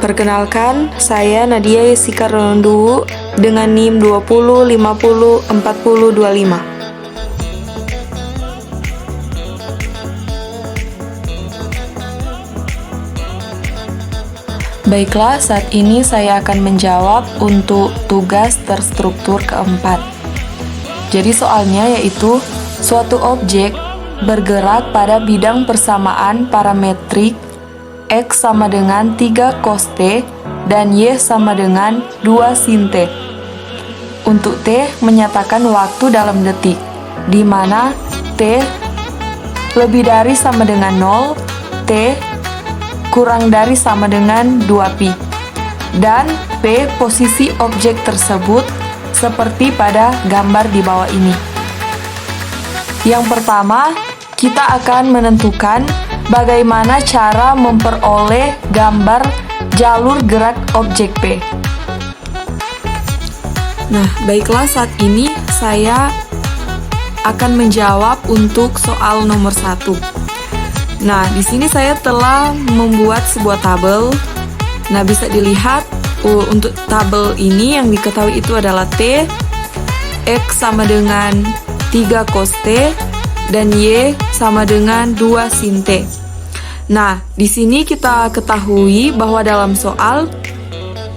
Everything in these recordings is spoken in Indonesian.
Perkenalkan, saya Nadia Yesika Ronondu dengan NIM 20 50 40 25. Baiklah, saat ini saya akan menjawab untuk tugas terstruktur keempat. Jadi soalnya yaitu, suatu objek bergerak pada bidang persamaan parametrik X sama dengan 3 cos T dan Y sama dengan 2 sin T. Untuk T menyatakan waktu dalam detik, di mana T lebih dari sama dengan 0, T kurang dari sama dengan 2pi. Dan P posisi objek tersebut seperti pada gambar di bawah ini. Yang pertama, kita akan menentukan bagaimana cara memperoleh gambar jalur gerak objek P. Nah, baiklah, saat ini saya akan menjawab untuk soal nomor 1. Nah, di sini saya telah membuat sebuah tabel. Nah, bisa dilihat untuk tabel ini yang diketahui itu adalah T, X sama dengan 3 cos T, dan Y sama dengan 2 sin T. Nah, di sini kita ketahui bahwa dalam soal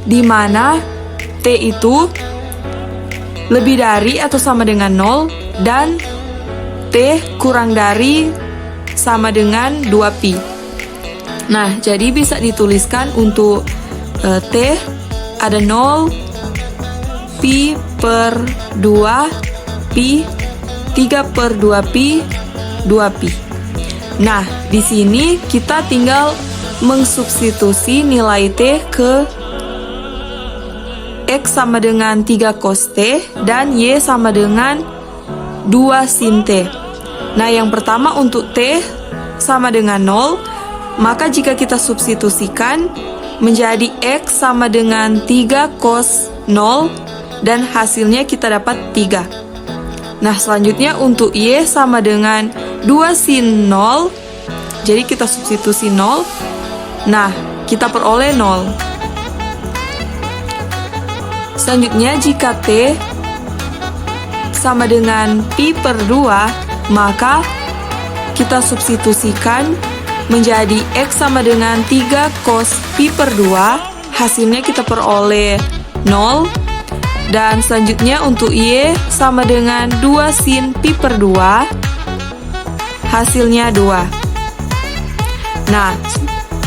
di mana T itu lebih dari atau sama dengan 0 dan T kurang dari sama dengan 2pi. Nah, jadi bisa dituliskan untuk T ada 0, pi per 2, pi, 3 per 2pi, 2pi. Nah, di sini kita tinggal mengsubstitusi nilai T ke X sama dengan 3 cos T dan Y sama dengan 2 sin T. Nah, yang pertama untuk T sama dengan 0, maka jika kita substitusikan menjadi X sama dengan 3 cos 0 dan hasilnya kita dapat 3. Nah, selanjutnya untuk Y sama dengan 2 sin 0, jadi kita substitusi 0. Nah, kita peroleh 0. Selanjutnya jika T sama dengan pi per 2, maka kita substitusikan menjadi X sama dengan 3 cos pi per 2, hasilnya kita peroleh 0. Dan selanjutnya untuk Y sama dengan 2 sin pi per 2, hasilnya 2. Nah,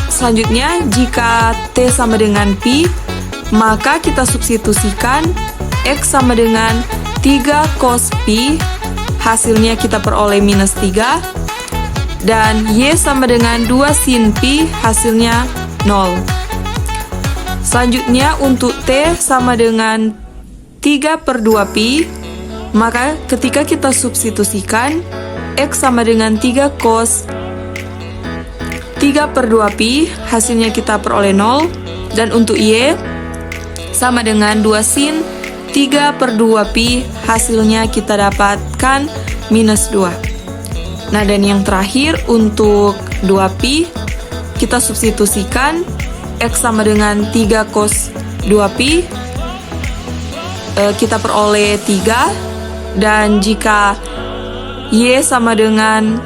selanjutnya jika T sama dengan pi, maka kita substitusikan X sama dengan 3 cos pi, hasilnya kita peroleh minus 3. Dan Y sama dengan 2 sin pi, hasilnya 0. Selanjutnya untuk T sama dengan 3 per 2pi, maka ketika kita substitusikan X sama dengan 3 cos 3 per 2pi, hasilnya kita peroleh 0. Dan untuk Y sama dengan 2 sin 3 per 2pi, hasilnya kita dapatkan minus 2. Nah, dan yang terakhir untuk 2pi, kita substitusikan X sama dengan 3 cos 2pi, kita peroleh 3. Dan jika Y sama dengan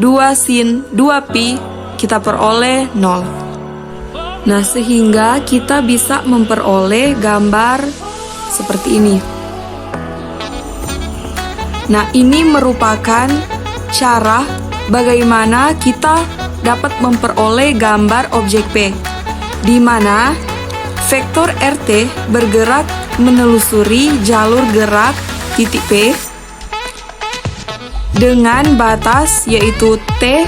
2 sin 2pi, kita peroleh 0. Nah, sehingga kita bisa memperoleh gambar seperti ini. Nah, ini merupakan cara bagaimana kita dapat memperoleh gambar objek P, di mana vektor RT bergerak menelusuri jalur gerak titik P dengan batas yaitu T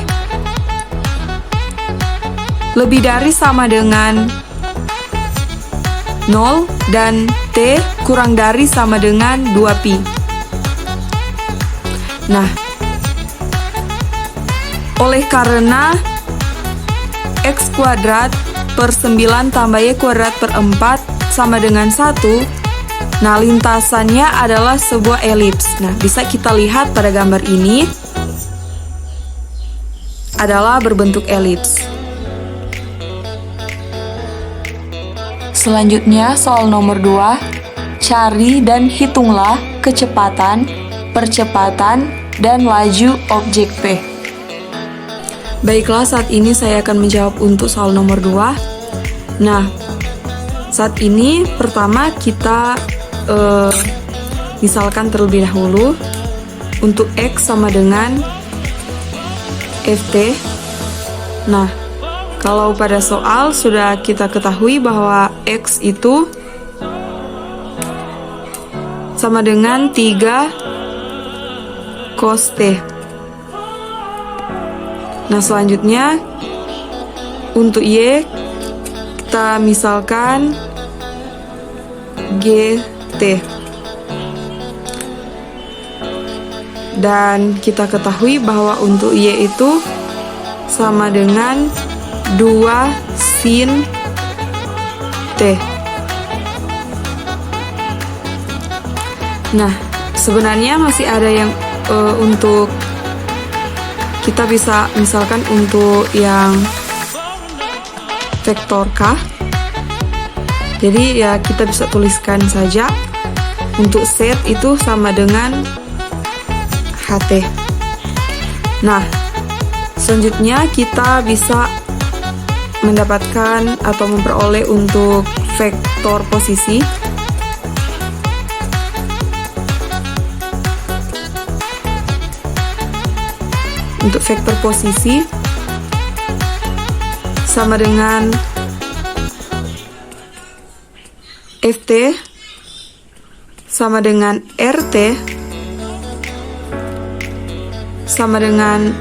lebih dari sama dengan 0 dan T kurang dari sama dengan 2pi. Nah, oleh karena X kuadrat per 9 tambah Y kuadrat per 4 sama dengan 1, nah lintasannya adalah sebuah elips. Nah, bisa kita lihat pada gambar ini adalah berbentuk elips. selanjutnya soal nomor 2. Cari dan hitunglah kecepatan, percepatan, dan laju objek P. Baiklah, saat ini saya akan menjawab untuk soal nomor 2. Nah, saat ini pertama kita misalkan terlebih dahulu untuk X sama dengan Ft. Nah, kalau pada soal sudah kita ketahui bahwa X itu sama dengan 3 cos T. Nah, selanjutnya untuk Y kita misalkan GT. Dan kita ketahui bahwa untuk Y itu sama dengan 2 sin T. Nah, sebenarnya masih ada yang untuk kita bisa misalkan untuk yang vektor K. Jadi ya kita bisa tuliskan saja untuk Z itu sama dengan HT. Nah, selanjutnya kita bisa mendapatkan atau memperoleh untuk vektor posisi. Untuk vektor posisi sama dengan Ft sama dengan RT sama dengan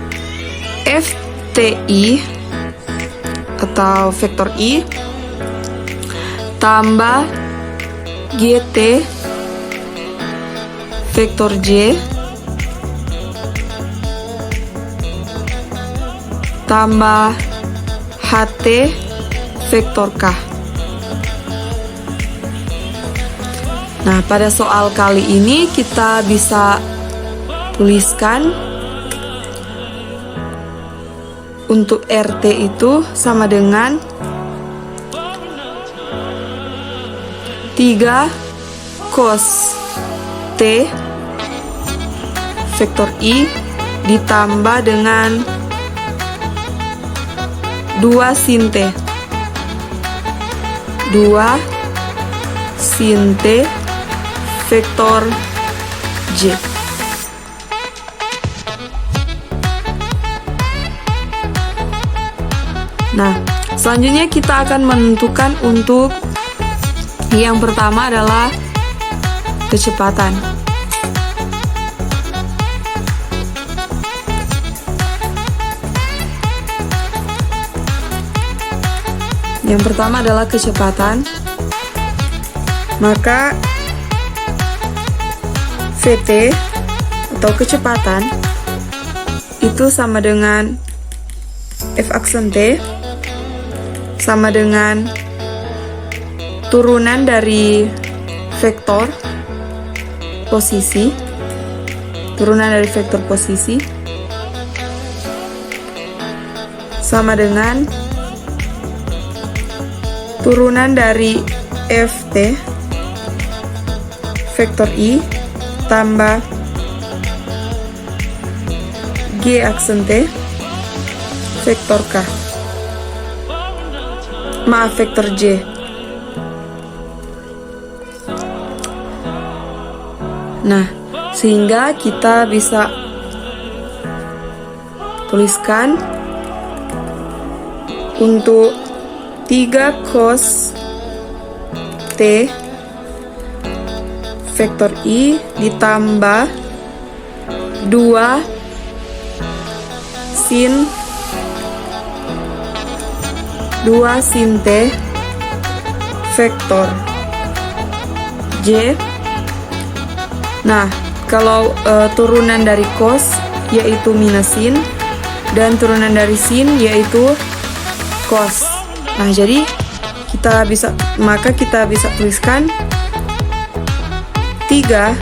FTI atau vektor I tambah GT vektor J tambah HT vektor K. Nah, pada soal kali ini kita bisa tuliskan untuk RT itu sama dengan 3 cos T vektor I ditambah dengan 2 sin T. 2 sin T vektor J. Nah, selanjutnya kita akan menentukan untuk yang pertama adalah kecepatan. Yang pertama adalah kecepatan. Maka Vt atau kecepatan itu sama dengan F aksen T sama dengan turunan dari vektor posisi, sama dengan turunan dari Ft vektor I tambah G aksen T vektor K. Maaf, vektor J. Nah, sehingga kita bisa tuliskan untuk 3 cos T vektor I ditambah 2 sin T vektor J. Nah, kalau turunan dari cos yaitu minus sin dan turunan dari sin yaitu cos. Nah, jadi kita bisa tuliskan 3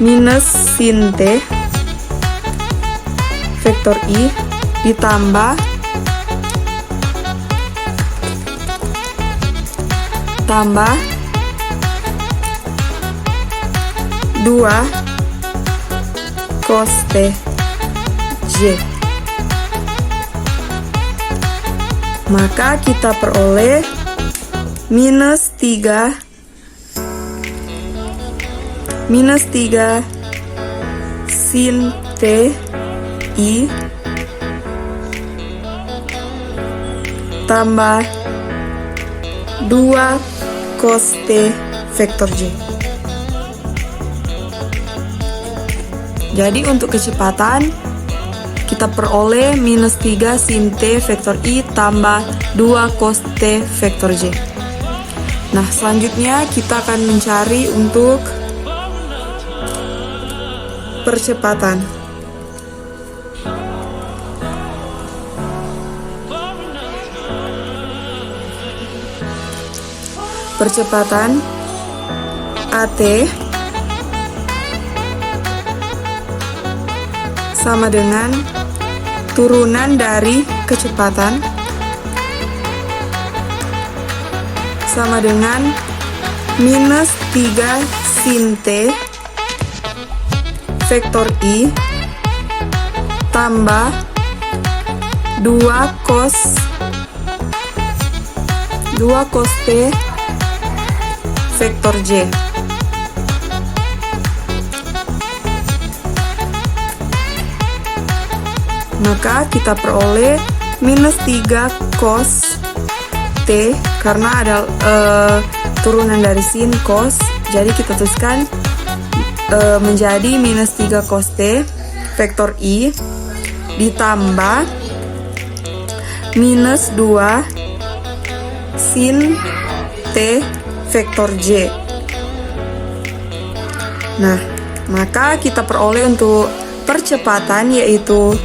minus sin T vektor I ditambah tambah 2 cos T J. Maka kita peroleh minus 3 sin T I tambah 2 cos T vektor J. Jadi untuk kecepatan kita peroleh minus 3 sin T vektor I tambah 2 cos T vektor J. Nah, selanjutnya kita akan mencari untuk percepatan. Percepatan AT sama dengan turunan dari kecepatan sama dengan minus 3 sin T vektor I tambah 2 cos T vektor J. Maka kita peroleh minus 3 cos T karena ada turunan dari sin cos, jadi kita tuliskan menjadi minus 3 cos T vektor I ditambah minus 2 sin T vektor J. Nah, maka kita peroleh untuk percepatan yaitu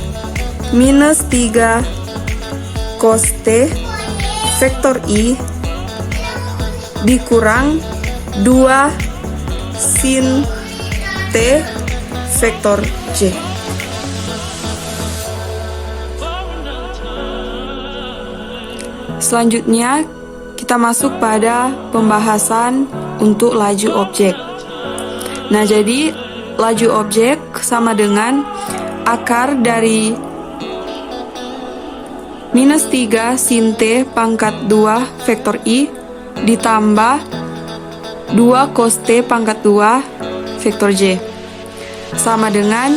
minus 3 cos T vektor I dikurang 2 sin T vektor J. Selanjutnya kita masuk pada pembahasan untuk laju objek. Nah, jadi laju objek sama dengan akar dari minus 3 sin T pangkat 2 vektor I ditambah 2 cos T pangkat 2 vektor J sama dengan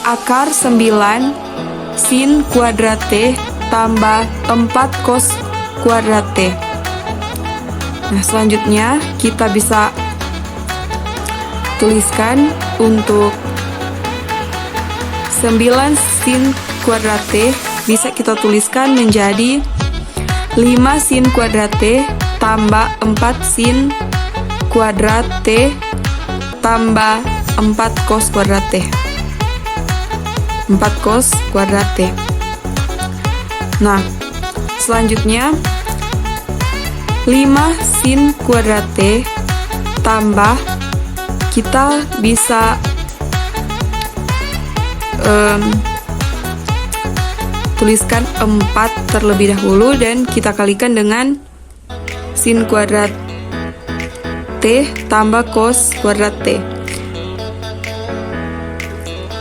akar 9 sin kuadrat T tambah 4 cos kuadrat T. Nah, selanjutnya kita bisa tuliskan untuk 9 sin kuadrat T bisa kita tuliskan menjadi 5 sin kuadrat T tambah 4 sin kuadrat T tambah 4 cos kuadrat T. 4 cos kuadrat T. Nah, selanjutnya 5 sin kuadrat T tambah kita bisa tuliskan 4 terlebih dahulu dan kita kalikan dengan sin kuadrat T tambah cos kuadrat T.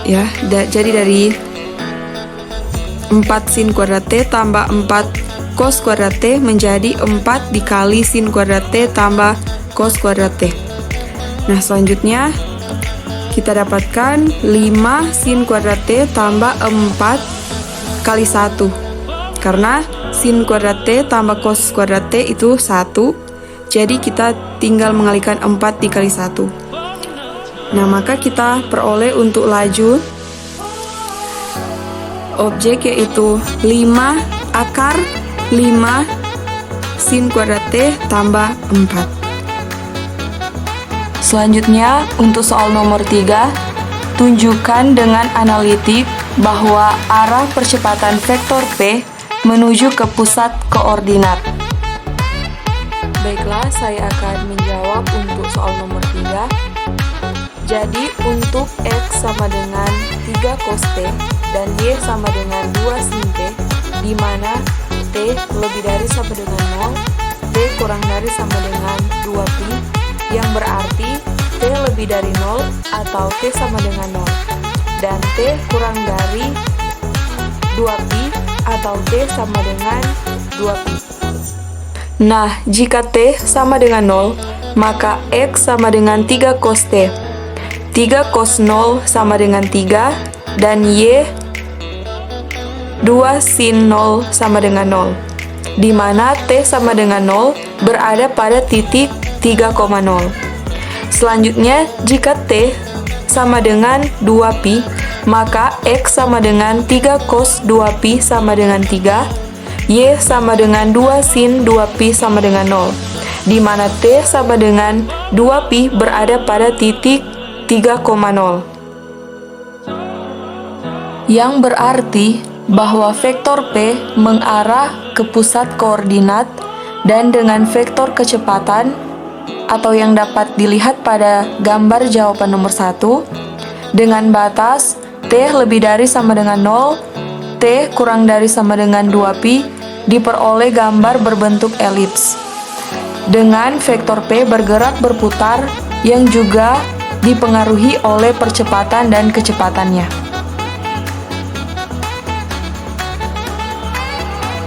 Ya, jadi dari 4 sin kuadrat T tambah 4 cos kuadrat T menjadi 4 dikali sin kuadrat T tambah cos kuadrat T. Nah, selanjutnya kita dapatkan 5 sin kuadrat T tambah 4 kali 1. Karena sin kuadrat T tambah cos kuadrat T itu 1. Jadi kita tinggal mengalikan 4 dikali 1. Nah, maka kita peroleh untuk laju objek yaitu 5 akar 5 sin kuadrat T tambah 4. Selanjutnya untuk soal nomor 3, tunjukkan dengan analitik bahwa arah percepatan vektor P menuju ke pusat koordinat. Baiklah, saya akan menjawab untuk soal nomor 3. Jadi untuk X sama dengan 3 cos T dan Y sama dengan 2 sin T, di mana T lebih dari sama dengan 0, P kurang dari sama dengan 2pi, yang berarti T lebih dari 0 atau T sama dengan 0, dan T kurang dari 2pi atau T sama dengan 2pi. Nah, jika T sama dengan 0, maka X sama dengan 3 cos T. 3 cos 0 sama dengan 3, dan Y 2 sin 0 sama dengan 0, di mana T sama dengan 0 berada pada titik 3,0. Selanjutnya, jika T sama dengan 2pi, maka X sama dengan 3 cos 2pi sama dengan 3, Y sama dengan 2 sin 2pi sama dengan 0, di mana T sama dengan 2pi berada pada titik 3,0. Yang berarti bahwa vektor P mengarah ke pusat koordinat dan dengan vektor kecepatan atau yang dapat dilihat pada gambar jawaban nomor 1 dengan batas T lebih dari sama dengan 0, T kurang dari sama dengan 2pi diperoleh gambar berbentuk elips dengan vektor P bergerak berputar yang juga dipengaruhi oleh percepatan dan kecepatannya.